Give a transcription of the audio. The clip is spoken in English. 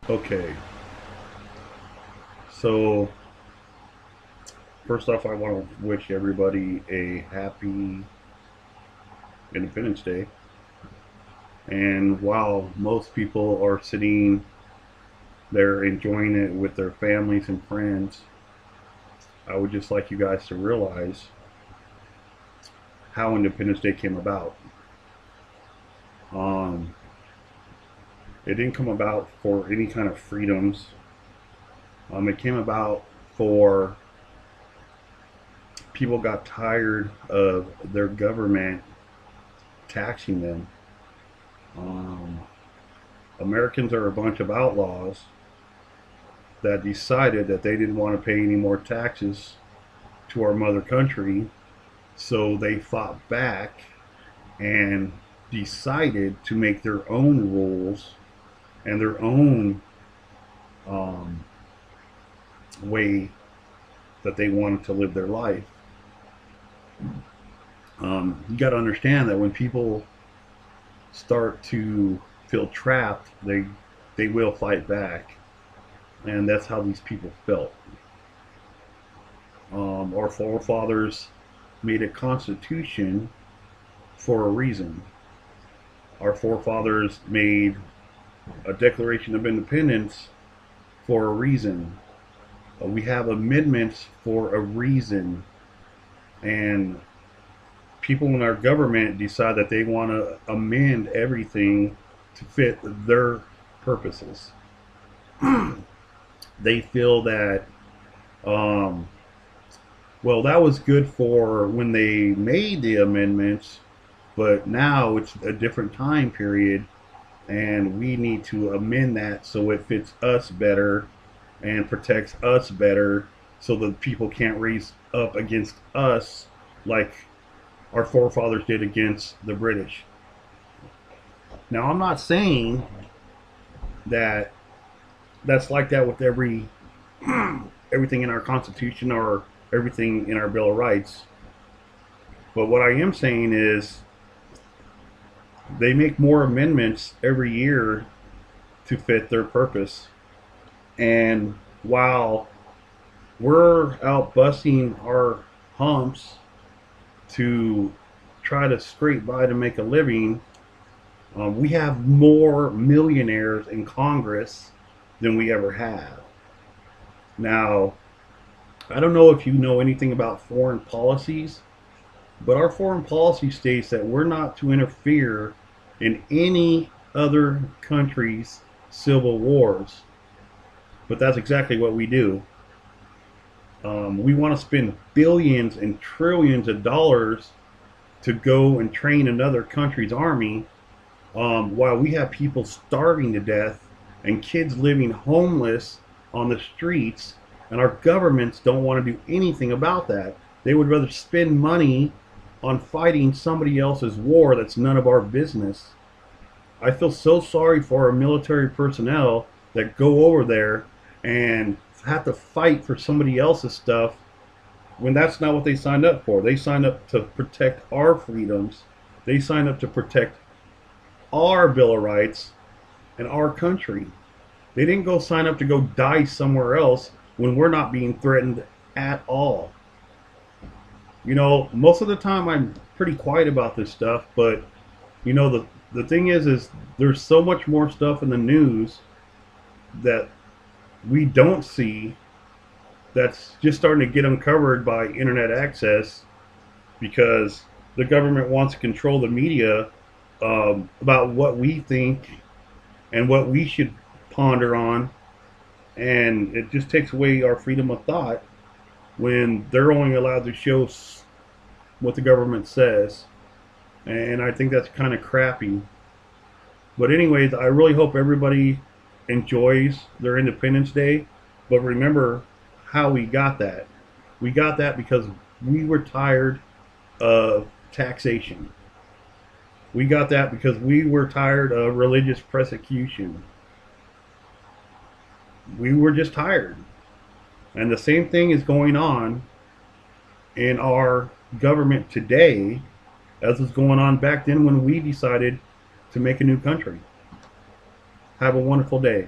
Okay, so first off, I want to wish everybody a happy Independence Day. And while most people are sitting there enjoying it with their families and friends, I would just like you guys to realize how Independence Day came about. Um, it didn't come about for any kind of freedoms. It came about for people got tired of their government taxing them. Um, Americans are a bunch of outlaws that decided that they didn't want to pay any more taxes to our mother country, so they fought back and decided to make their own rules and their own um, way that they wanted to live their life. You got to understand that when people start to feel trapped, they will fight back, and that's how these people felt. Our forefathers made a constitution for a reason. Our forefathers made a Declaration of Independence for a reason. We have amendments for a reason, and people in our government decide that they want to amend everything to fit their purposes. They feel that, um, well, that was good for when they made the amendments, but now it's a different time period, and we need to amend that so it fits us better and protects us better so that people can't raise up against us like our forefathers did against the British. Now, I'm not saying that that's like that with everything in our Constitution or everything in our Bill of Rights. But what I am saying is they make more amendments every year to fit their purpose. And while we're out busting our humps to try to scrape by to make a living, we have more millionaires in Congress than we ever have. Now, I don't know if you know anything about foreign policies, but our foreign policy states that we're not to interfere in any other country's civil wars. But that's exactly what we do. We want to spend billions and trillions of dollars to go and train another country's army, while we have people starving to death and kids living homeless on the streets, and our governments don't want to do anything about that. They would rather spend money on fighting somebody else's war that's none of our business. I feel so sorry for our military personnel that go over there and have to fight for somebody else's stuff when that's not what they signed up for. They signed up to protect our freedoms. They signed up to protect our Bill of Rights and our country. They didn't go sign up to go die somewhere else when we're not being threatened at all. You know, most of the time I'm pretty quiet about this stuff, but you know, the thing is there's so much more stuff in the news that we don't see that's just starting to get uncovered by internet access because the government wants to control the media, about what we think and what we should ponder on, and it just takes away our freedom of thought when they're only allowed to show what the government says. And I think that's kind of crappy. But anyways, I really hope everybody enjoys their Independence Day. But remember how we got that. We got that because we were tired of taxation. We got that because we were tired of religious persecution. We were just tired. And the same thing is going on in our government today as was going on back then when we decided to make a new country. Have a wonderful day.